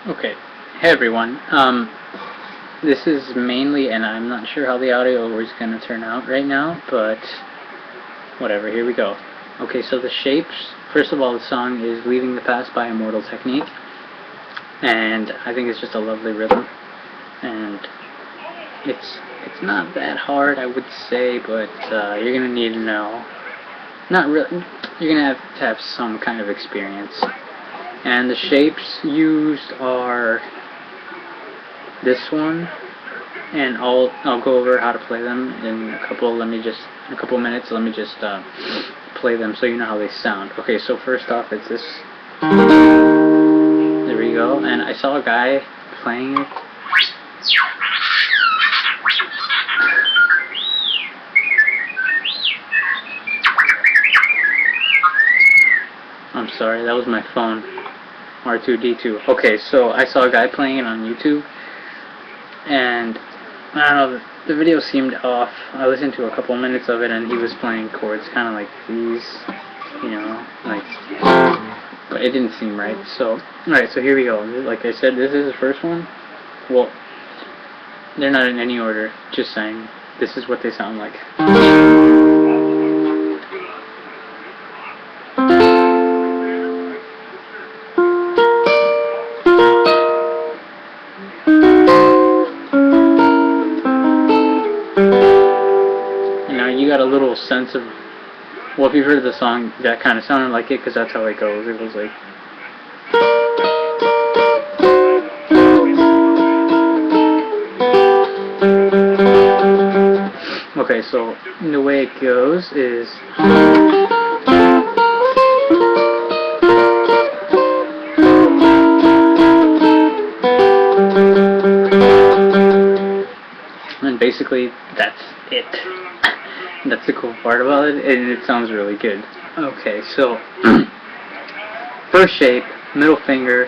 Okay. Hey everyone. This is mainly, and I'm not sure how the audio is going to turn out right now, but whatever, here we go. Okay, so the shapes, first of all, the song is Leaving the Past by Immortal Technique, and I think it's just a lovely rhythm, and it's not that hard, I would say, but you're going to need to know, not really, you're going to have some kind of experience. And the shapes used are this one, and I'll go over how to play them in a couple minutes. Let me just play them so you know how they sound. Okay, so first off, it's this. There we go. And I saw a guy playing it. I'm sorry, that was my phone. R2D2. Okay, so I saw a guy playing it on YouTube, and I don't know, the video seemed off. I listened to a couple minutes of it, and he was playing chords kind of like these, but it didn't seem right. So, alright, so here we go. Like I said, this is the first one. Well, they're not in any order, just saying, this is what they sound like. You got a little sense of, well, if you heard the song, that kind of sounded like it, because that's how it goes. It was like, okay, so the way it goes is, and basically that's it. That's the cool part about it, and it sounds really good. Okay, so first shape, middle finger,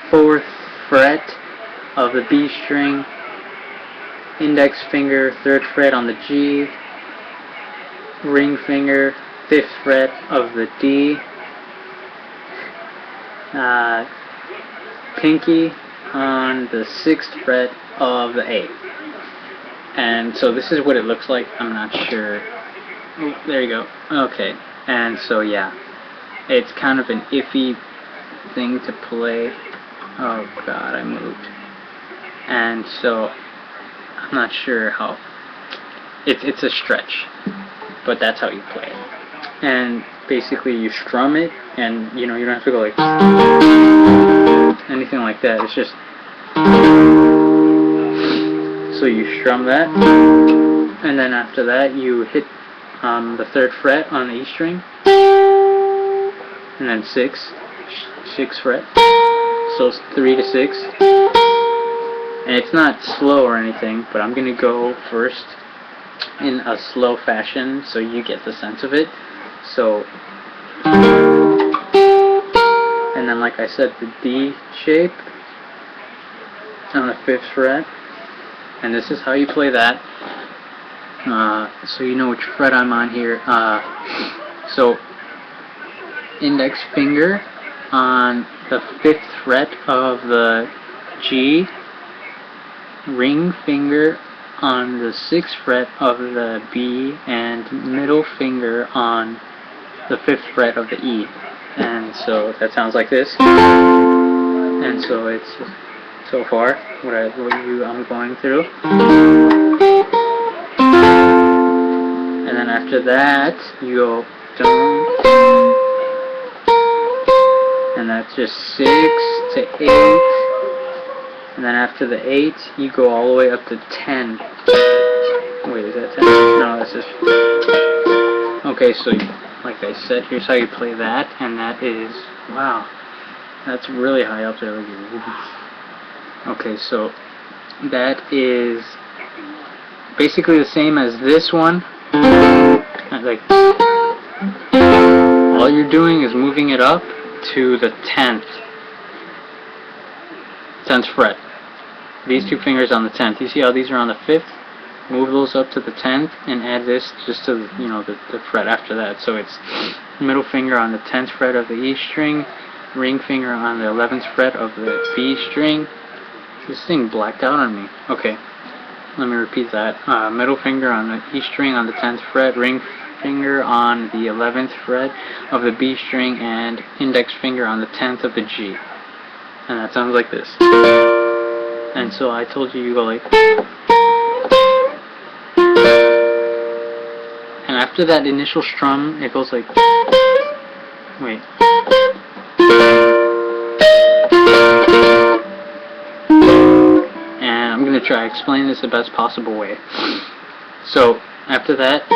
4th fret of the B string, index finger, 3rd fret on the G, ring finger, 5th fret of the D, pinky on the 6th fret of the A. And so this is what it looks like. I'm not sure. Oh, there you go. Okay. And so yeah, it's kind of an iffy thing to play. Oh god, I moved. And so I'm not sure how. It's a stretch, but that's how you play it. And basically you strum it, and you don't have to go like anything like that. It's just. So you strum that, and then after that you hit the 3rd fret on the E string, and then 6th fret, so it's 3 to 6, and it's not slow or anything, but I'm going to go first in a slow fashion so you get the sense of it. So, and then like I said, the D shape on the 5th fret. And this is how you play that, so you know which fret I'm on here. So, index finger on the 5th fret of the G, ring finger on the 6th fret of the B, and middle finger on the 5th fret of the E. And so that sounds like this. And so it's so far what I'm going through, and then after that you go down, and that's just 6 to 8, and then after the 8 you go all the way up to 10. Wait, is that 10? No, that's just. Okay, so like I said, here's how you play that, and that is, wow, that's really high up there. Okay, so that is basically the same as this one. Like, all you're doing is moving it up to the 10th fret. These two fingers on the 10th. You see how these are on the 5th? Move those up to the 10th and add this just to the fret after that. So it's middle finger on the 10th fret of the E string, ring finger on the 11th fret of the B string. This thing blacked out on me. Okay, let me repeat that. Middle finger on the E string on the 10th fret, ring finger on the 11th fret of the B string, and index finger on the 10th of the G. And that sounds like this. And so I told you go like... And after that initial strum, it goes like... Wait. And I'm going to try to explain this the best possible way. So, after that...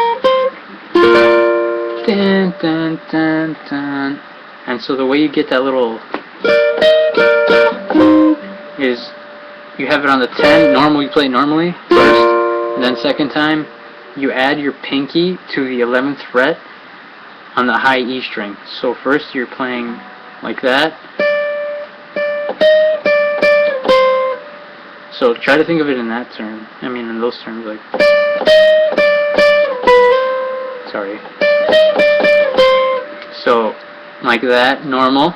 Dun, dun, dun, dun. And so the way you get that little... is... You have it on the 10, normal, you play it normally, first, and then second time, you add your pinky to the 11th fret on the high E string. So first you're playing like that. So try to think of it in that term, in those terms, like, sorry. So, like that, normal.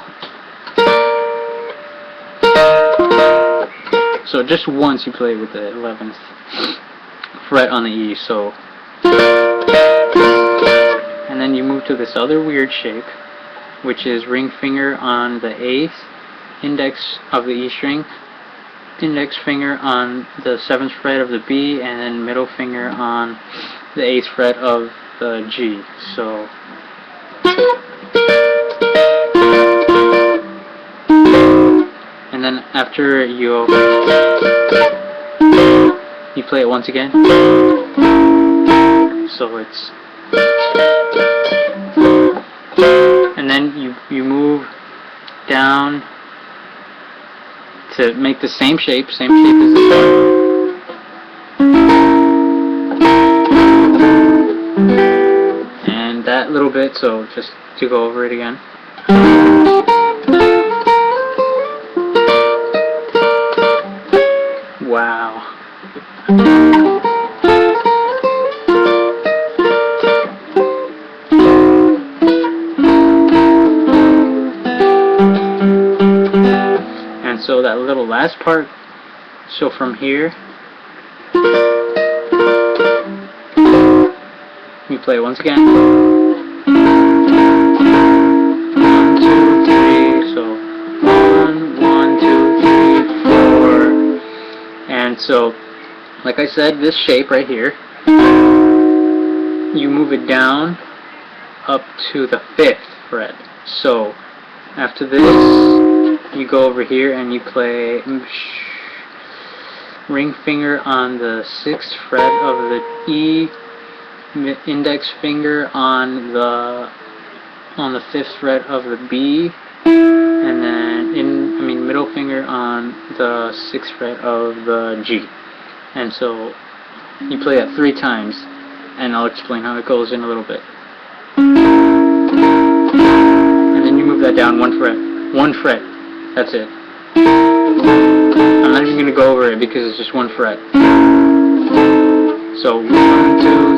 So just once you play with the 11th fret on the E, so... And then you move to this other weird shape, which is ring finger on the 8th, index of the E string, index finger on the 7th fret of the B, and then middle finger on the 8th fret of the G. So... And then after you play it once again. So it's... And then you move down to make the same shape as this one. And that little bit, so just to go over it again. Wow. And so that little last part, so from here, you play it once again. 1, 2, 3, so 1, 1, 2, 3, 4. And so, like I said, this shape right here, you move it down up to the 5th fret. So, after this, you go over here and you play ring finger on the 6th fret of the E, index finger on the 5th fret of the B, and then middle finger on the 6th fret of the G. And so you play that 3 times, and I'll explain how it goes in a little bit. And then you move that down 1 fret. 1 fret. That's it. I'm not even going to go over it because it's just 1 fret. So 1, 2,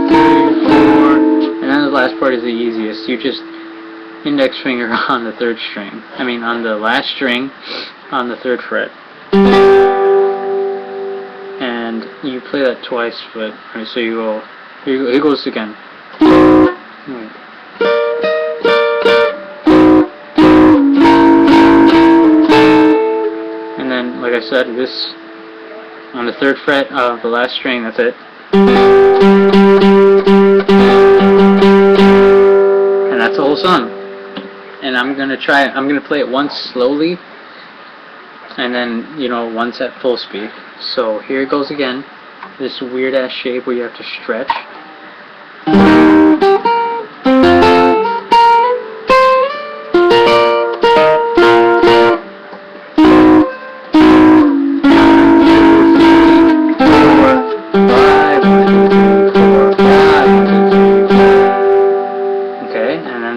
3, 4, and then the last part is the easiest. You just index finger on the 3rd string. On the last string on the 3rd fret. And you play that twice, but right, so you go. Here it goes again. And then, like I said, this on the 3rd fret of the last string. That's it. And that's the whole song. And I'm gonna play it once slowly, and then, once at full speed. So here it goes again. This weird ass shape where you have to stretch.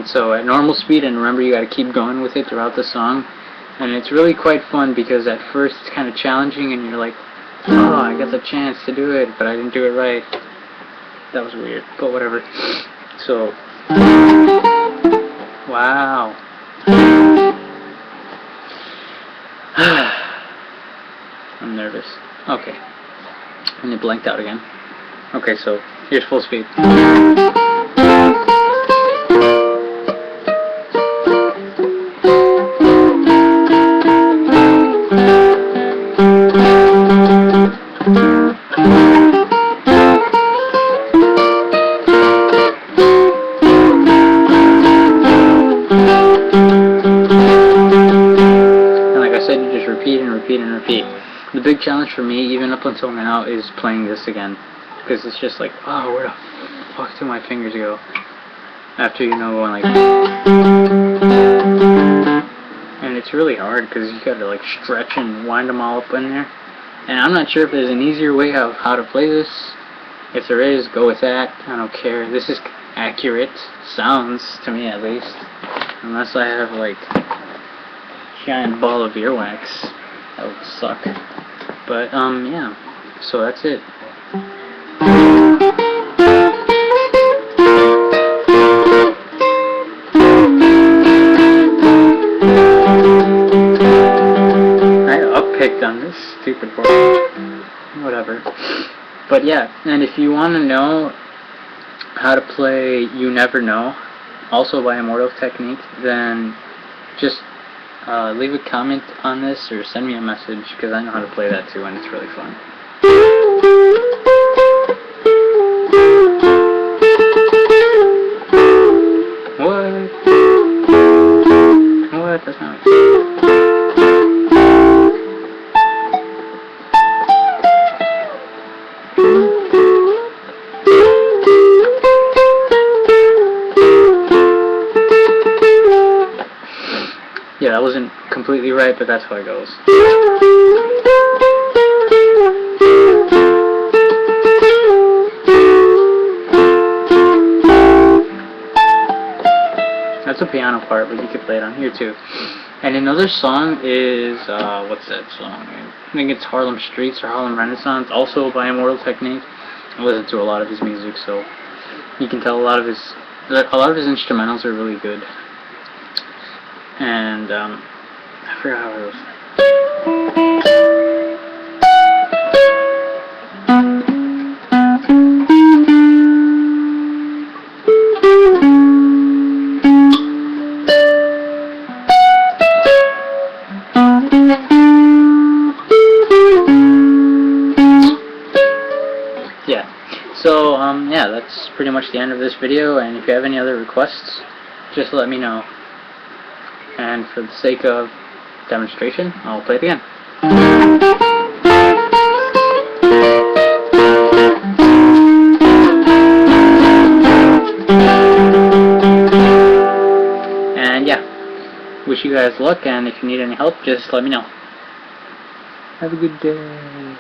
So at normal speed, and remember you got to keep going with it throughout the song, and it's really quite fun because at first it's kind of challenging and you're like, oh, I got the chance to do it, but I didn't do it right. That was weird, but whatever. So, wow. nervous. Okay. And it blanked out again. Okay, so here's full speed. Repeat and repeat and repeat. The big challenge for me, even up until now, is playing this again, because it's just like, oh, where the fuck do my fingers go? After, you know, going like, and it's really hard because you gotta like stretch and wind them all up in there. And I'm not sure if there's an easier way of how to play this. If there is, go with that. I don't care. This is accurate, sounds to me at least, unless I have like giant ball of earwax. That would suck. But yeah, so that's it. I uppicked on this stupid part. Whatever. But yeah, and if you want to know how to play You Never Know, also by Immortal Technique, then just leave a comment on this or send me a message, because I know how to play that too and it's really fun. What? What? That's not Yeah, that wasn't completely right, but that's how it goes. That's a piano part, but you can play it on here too. And another song is, what's that song? I think it's Harlem Streets or Harlem Renaissance, also by Immortal Technique. I listen to a lot of his music, so you can tell a lot of his instrumentals are really good. And I forgot how it goes. Yeah. So yeah, that's pretty much the end of this video. And if you have any other requests, just let me know. And for the sake of demonstration, I'll play it again. And yeah, wish you guys luck, and if you need any help, just let me know. Have a good day.